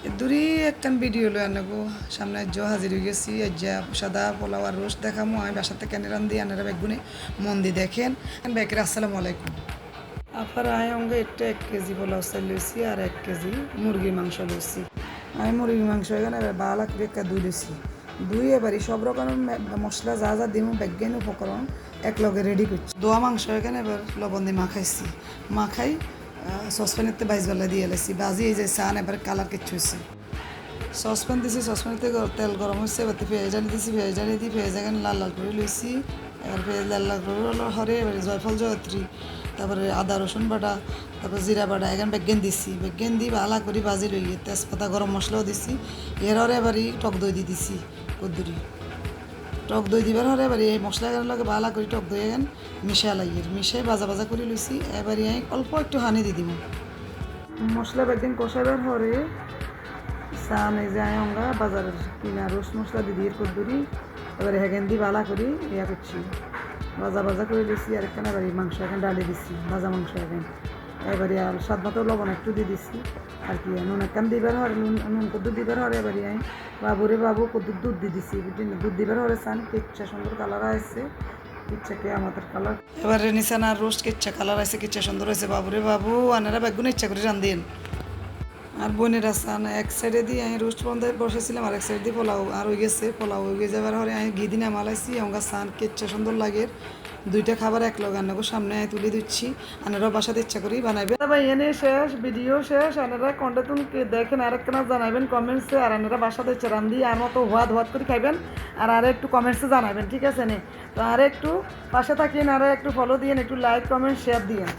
দূরি একখান ভিডিও লই আনবো সামনে হাজির হয়ে গেছি যা সাদা পোলাও আর রোস্ট দেখামো আমি বাসার থেকে কেন রান্ধি আনারা বেগুনে মন দিয়ে দেখেন বেকের আসসালামু আলাইকুম আফার আয় অঙ্গে এটা 1 কেজি পোলাও চাল লইছি আর 1 কেজি মুরগির মাংস লইছি আমি মুরগির মাংস এখানে বালা করে একটা দুই লইছি দুই এবারই সব রকমের মশলা যা যা দিমু বেজ্ঞান উপকরণ এক লগে রেডি করছি দোয়া মাংস এখানে এবার লবণ দিয়ে মাখাইছি মাখাই সসপ্যানেতে বাইজবেলা দিয়ে এলাইছি বাজি এই যে সান এবার কালার কিচ্ছু হয়েছে সসপ্যান দিছি সসপ্যানেতে তেল গরম হয়েছে এবার পেঁয়াজ আনি দিছি পেঁয়াজ আনি দিই পেঁয়াজ এখানে লাল লাল করে লইছি এবার পেঁয়াজ লাল লাল করে হরে এবার জয়ফল জয়ত্রী তারপরে আদা রসুন বাটা তারপর জিরা বাটা এখানে বেগেন দিছি বেগেন দিয়ে ভালো করে ভাজি লইয়ে তেজপাতা গরম মশলাও দিছি এর হরে এবারই টক দই দিয়ে দিছি কদ্দুরি টক দই দিবার হরে এবারে এই মশলা এখানে লগে ভালো করে টক দই এখান মিশাই লাগিয়ে মিশাই ভাজা ভাজা করে লইছি এবারে আমি অল্প একটু হানি দিয়ে দিব মশলা বেগেন কষাবার হরে সান এই যে আমরা বাজারের কিনা রোস মশলা দিয়ে কদ্দুরি এবারে হ্যাগেন দিয়ে ভালো করি ইয়া করছি ভাজা ভাজা করে দিছি আর একখানে এবারে মাংস এখানে ডালে দিছি ভাজা মাংস এখানে এবারে আর স্বাদ মতো লবণ একটু দিয়ে দিছি আর কি নুন একখান দিবার হরে নুন কদ্দুর দিবার হরে এবারে আমি বাবুরে বাবু কদ্দুর দুধ দিয়ে দিছি দুধ দিবার হরে সান কিচ্ছা সুন্দর কালার আসছে কিচ্ছাকে আমাদের কালার এবারে নিশানা রোস্ট কিচ্ছা কালার আছে কিচ্ছা সুন্দর হয়েছে বাবুরে বাবু আনারা বেগুন ইচ্ছা করে রান্ধেন আর বোনের আসান এক সাইডে দিয়ে আমি রোস্ট বন্ধে বসেছিলাম আর এক সাইড দিয়ে পোলাও আর হয়ে গেছে পোলাও হয়ে যাবার পরে আমি ঘি দিনে মালাইছি আমার সান কেচ্ছা সুন্দর লাগে দুইটা খাবার এক লগ আনবো সামনে আমি তুলে দিচ্ছি আনারা বাসাতে ইচ্ছা করেই বানাইবে তবে এনে শেষ ভিডিও শেষ আনারা কন্টে তুমি দেখেন আরেকখানা জানাবেন কমেন্টসে আর আনারা বাসাতে ইচ্ছা রান্ধি আর মতো হোয়াদ হোয়াদ করে খাইবেন আর একটু কমেন্টসে জানাবেন ঠিক আছে নে তো আর একটু পাশে থাকিয়েন আর একটু ফলো দিয়েন একটু লাইক কমেন্ট শেয়ার দিয়েন।